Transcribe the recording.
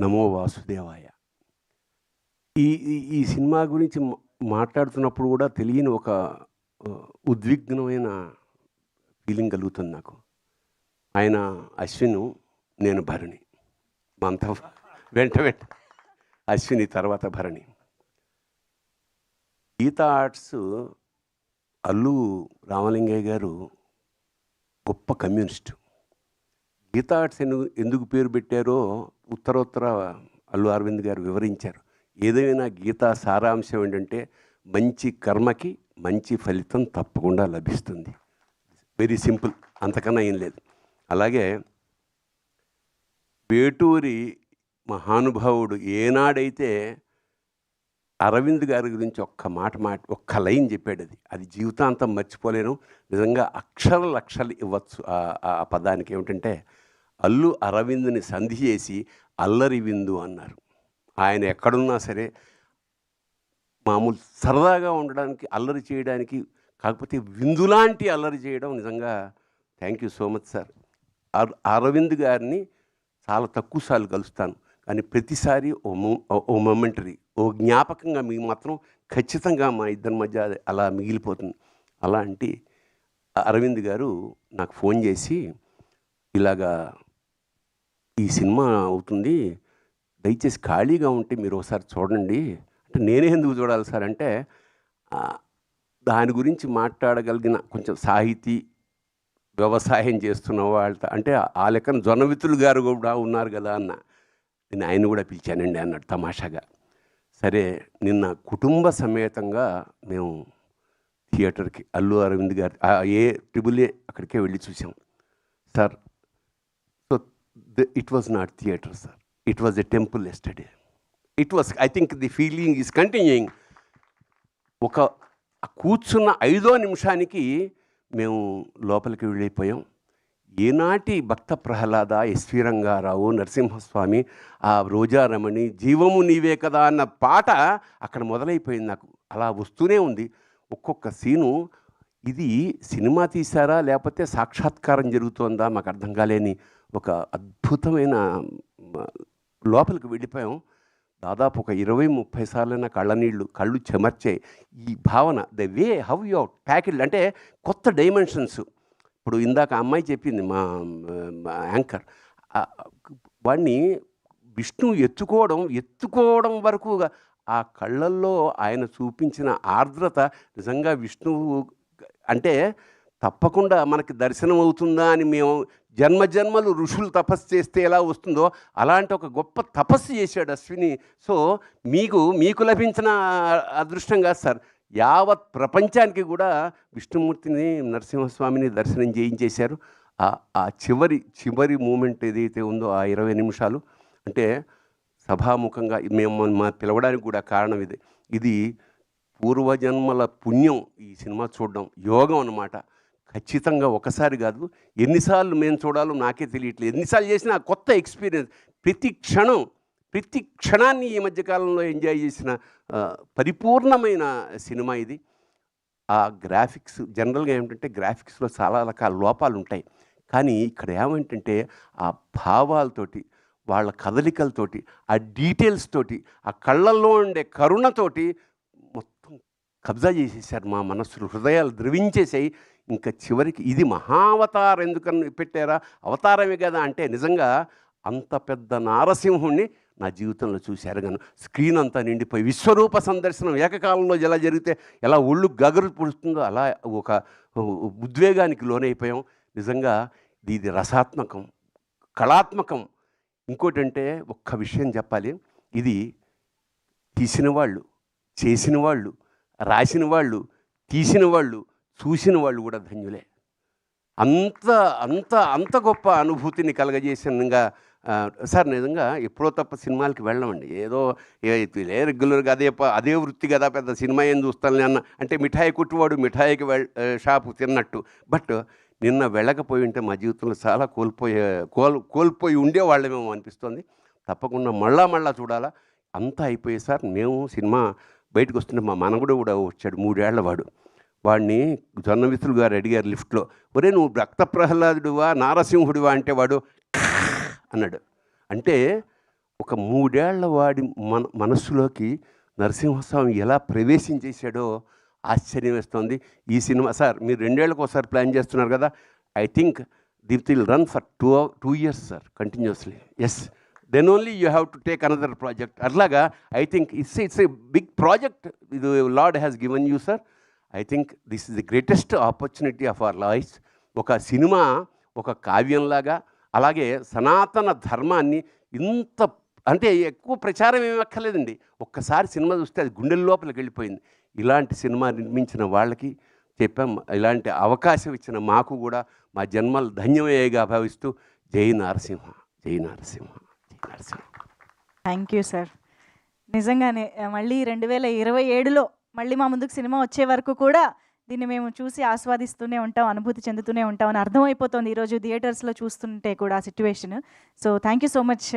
నమో వాసుదేవాయ. ఈ ఈ ఈ సినిమా గురించి మాట్లాడుతున్నప్పుడు కూడా తెలియని ఒక ఉద్విగ్నమైన ఫీలింగ్ కలుగుతుంది నాకు. ఆయన అశ్విను, నేను భరణి. మా అంతా వెంట అశ్విని తర్వాత భరణి. గీతా ఆర్ట్స్ అల్లు రామలింగయ్య గారు గొప్ప కమ్యూనిస్టు. గీతా ఆర్ట్స్ ఎందుకు పేరు పెట్టారో ఉత్తరోత్తర అల్లు అరవింద్ గారు వివరించారు. ఏదైనా గీతా సారాంశం ఏంటంటే మంచి కర్మకి మంచి ఫలితం తప్పకుండా లభిస్తుంది. వెరీ సింపుల్, అంతకన్నా ఏం లేదు. అలాగే వేటూరి మహానుభావుడు ఏనాడైతే అరవింద్ గారి గురించి ఒక్క లైన్ చెప్పాడు, అది జీవితాంతం మర్చిపోలేను. నిజంగా లక్షలు ఇవ్వచ్చు ఆ పదానికి. ఏమిటంటే అల్లు అరవింద్ని సంధి చేసి అల్లరి విందు అన్నారు. ఆయన ఎక్కడున్నా సరే మామూలు సరదాగా ఉండడానికి, అల్లరి చేయడానికి, కాకపోతే విందులాంటి అల్లరి చేయడం నిజంగా thank you so much sir. Aravind గారిని చాలా తక్కువ సార్లు కలుస్తాను, కానీ ప్రతిసారి ఓ మొమెంటరీ, ఓ జ్ఞాపకంగా మీకు మాత్రం ఖచ్చితంగా మా ఇద్దరి మధ్య అలా మిగిలిపోతుంది. అలాంటి అరవింద్ గారు నాకు ఫోన్ చేసి, ఇలాగా ఈ సినిమా అవుతుంది, దయచేసి ఖాళీగా ఉంటే మీరు ఒకసారి చూడండి అంటే, నేనే ఎందుకు చూడాలి సార్ అంటే, దాని గురించి మాట్లాడగలిగిన కొంచెం సాహితీ వ్యవసాయం చేస్తున్న వాళ్ళతో, అంటే ఆ లెక్కన జొన్నవితులు గారు కూడా ఉన్నారు కదా అన్న. నేను ఆయన కూడా పిలిచానండి అన్నాడు తమాషాగా. సరే, నిన్న కుటుంబ సమేతంగా మేము థియేటర్కి అల్లు అరవింద్ గారి ఏ అక్కడికే వెళ్ళి చూసాం sir. So it was not theatre sir, it was a temple yesterday. It was, I think the feeling is continuing. ఒక కూర్చున్న 5వ నిమిషానికి మేము లోపలికి వెళ్ళిపోయాం. ఏనాటి భక్త ప్రహ్లాద, ఎస్వి రంగారావు, నరసింహస్వామి, ఆ రోజారమణి, జీవము నీవే కదా అన్న పాట అక్కడ మొదలైపోయింది. నాకు అలా వస్తూనే ఉంది ఒక్కొక్క సీను. ఇది సినిమా తీశారా లేకపోతే సాక్షాత్కారం జరుగుతోందా మాకు అర్థం కాలేని ఒక అద్భుతమైన లోపలికి వెళ్ళిపోయాం. దాదాపు ఒక 20-30 సార్లైనా కళ్ళు చెమర్చే ఈ భావన, the way how you tackled, అంటే కొత్త డైమెన్షన్స్. ఇప్పుడు ఇందాక అమ్మాయి చెప్పింది, మా యాంకర్, వాడిని విష్ణు ఎత్తుకోవడం వరకు ఆ కళ్ళల్లో ఆయన చూపించిన ఆర్ద్రత నిజంగా విష్ణువు అంటే తప్పకుండా మనకి దర్శనం అవుతుందా అని మేము జన్మజన్మలు ఋషులు తపస్సు చేస్తే ఎలా వస్తుందో అలాంటి ఒక గొప్ప తపస్సు చేశాడు అశ్విని. సో మీకు లభించిన అదృష్టం కాదు సార్, యావత్ ప్రపంచానికి కూడా విష్ణుమూర్తిని, నరసింహస్వామిని దర్శనం చేయించేశారు. ఆ చివరి మూమెంట్ ఏదైతే ఉందో ఆ 20 నిమిషాలు, అంటే సభాముఖంగా మేము పిలవడానికి కూడా కారణం ఇది పూర్వజన్మల పుణ్యం. ఈ సినిమా చూడడం యోగం అన్నమాట. ఖచ్చితంగా ఒకసారి కాదు, ఎన్నిసార్లు మేము చూడాలో నాకే తెలియట్లేదు. ఎన్నిసార్లు చేసినా కొత్త ఎక్స్పీరియన్స్. ప్రతి క్షణాన్ని ఈ మధ్యకాలంలో ఎంజాయ్ చేసిన పరిపూర్ణమైన సినిమా ఇది. ఆ గ్రాఫిక్స్, జనరల్గా ఏమిటంటే గ్రాఫిక్స్లో చాలా రకాల లోపాలు ఉంటాయి, కానీ ఇక్కడ ఏమంటే ఆ భావాలతోటి, వాళ్ళ కదలికలతోటి, ఆ డీటెయిల్స్ తోటి, ఆ కళ్ళల్లో ఉండే కరుణతోటి మొత్తం కబ్జా చేసేసారు మా మనస్సులు, హృదయాలు ద్రవించేసాయి. ఇంకా చివరికి ఇది మహావతారం ఎందుకని పెట్టారా, అవతారమే కదా అంటే, నిజంగా అంత పెద్ద నారసింహుణ్ణి నా జీవితంలో చూశారు. గాను స్క్రీన్ అంతా నిండిపోయి విశ్వరూప సందర్శనం ఏకకాలంలో ఎలా జరిగితే ఎలా ఒళ్ళు గగరు పుడుతుందో అలా ఒక ఉద్వేగానికి లోనైపోయాం. నిజంగా ఇది రసాత్మకం, కళాత్మకం. ఇంకోటంటే ఒక్క విషయం చెప్పాలి, ఇది తీసిన వాళ్ళు, చేసిన వాళ్ళు, రాసిన వాళ్ళు, తీసిన వాళ్ళు, చూసిన వాళ్ళు కూడా ధన్యులే. అంత గొప్ప అనుభూతిని కలగజేసినగా సార్. నిజంగా ఎప్పుడో తప్ప సినిమాలకి వెళ్ళమండి, ఏదో రెగ్యులర్గా అదే వృత్తి కదా, పెద్ద సినిమా ఏం చూస్తాను అన్న అంటే మిఠాయి కుట్టువాడు మిఠాయికి షాపు తిన్నట్టు. బట్ నిన్న వెళ్ళకపోయి ఉంటే మా జీవితంలో చాలా కోల్పోయి ఉండేవాళ్ళమేమో అనిపిస్తుంది. తప్పకుండా మళ్ళా చూడాలా. అంతా అయిపోయి సార్, మేము సినిమా బయటకు వస్తుంటే మా మనవడు కూడా వచ్చాడు, 3 ఏళ్ల వాడు. వాడిని జొన్నవితులు గారు అడిగారు లిఫ్ట్లో, ఒరే నువ్వు భక్త ప్రహ్లాదుడువా నారసింహుడివా అంటే వాడు అన్నాడు. అంటే ఒక 3 ఏళ్ల వాడి మనస్సులోకి నరసింహస్వామి ఎలా ప్రవేశించేశాడో ఆశ్చర్యం వేస్తోంది. ఈ సినిమా సార్ మీరు 2 ఏళ్ళకి ఒకసారి ప్లాన్ చేస్తున్నారు కదా! I think that will run for 2 years sir continuously. Yes. Then only you have to take another project. అట్లాగా I think it's a big project ఇది Lord has given you sir. I think this is the greatest opportunity of our lives. ఒక cinema ఒక కావ్యంలాగా, అలాగే సనాతన ధర్మాన్ని ఇంత అంటే ఎక్కువ ప్రచారం ఏమి అక్కర్లేదండి. ఒక్కసారి సినిమా చూస్తే అది గుండెల లోపలికి వెళ్ళిపోయింది. ఇలాంటి సినిమా నిర్మించిన వాళ్ళకి చెప్పాం, ఇలాంటి అవకాశం ఇచ్చిన మాకు కూడా మా జన్మలు ధన్యమయ్యేగా భావిస్తూ జై నరసింహ, జై నరసింహ, జై నరసింహ. Thank you sir. నిజంగానే మళ్ళీ 2027లో మళ్ళీ మా ముందుకు సినిమా వచ్చే వరకు కూడా దీన్ని మేము చూసి ఆస్వాదిస్తూనే ఉంటాం, అనుభూతి చెందుతూనే ఉంటాం అని అర్థమైపోతుంది ఈరోజు థియేటర్స్లో చూస్తుంటే కూడా situation. So thank you so much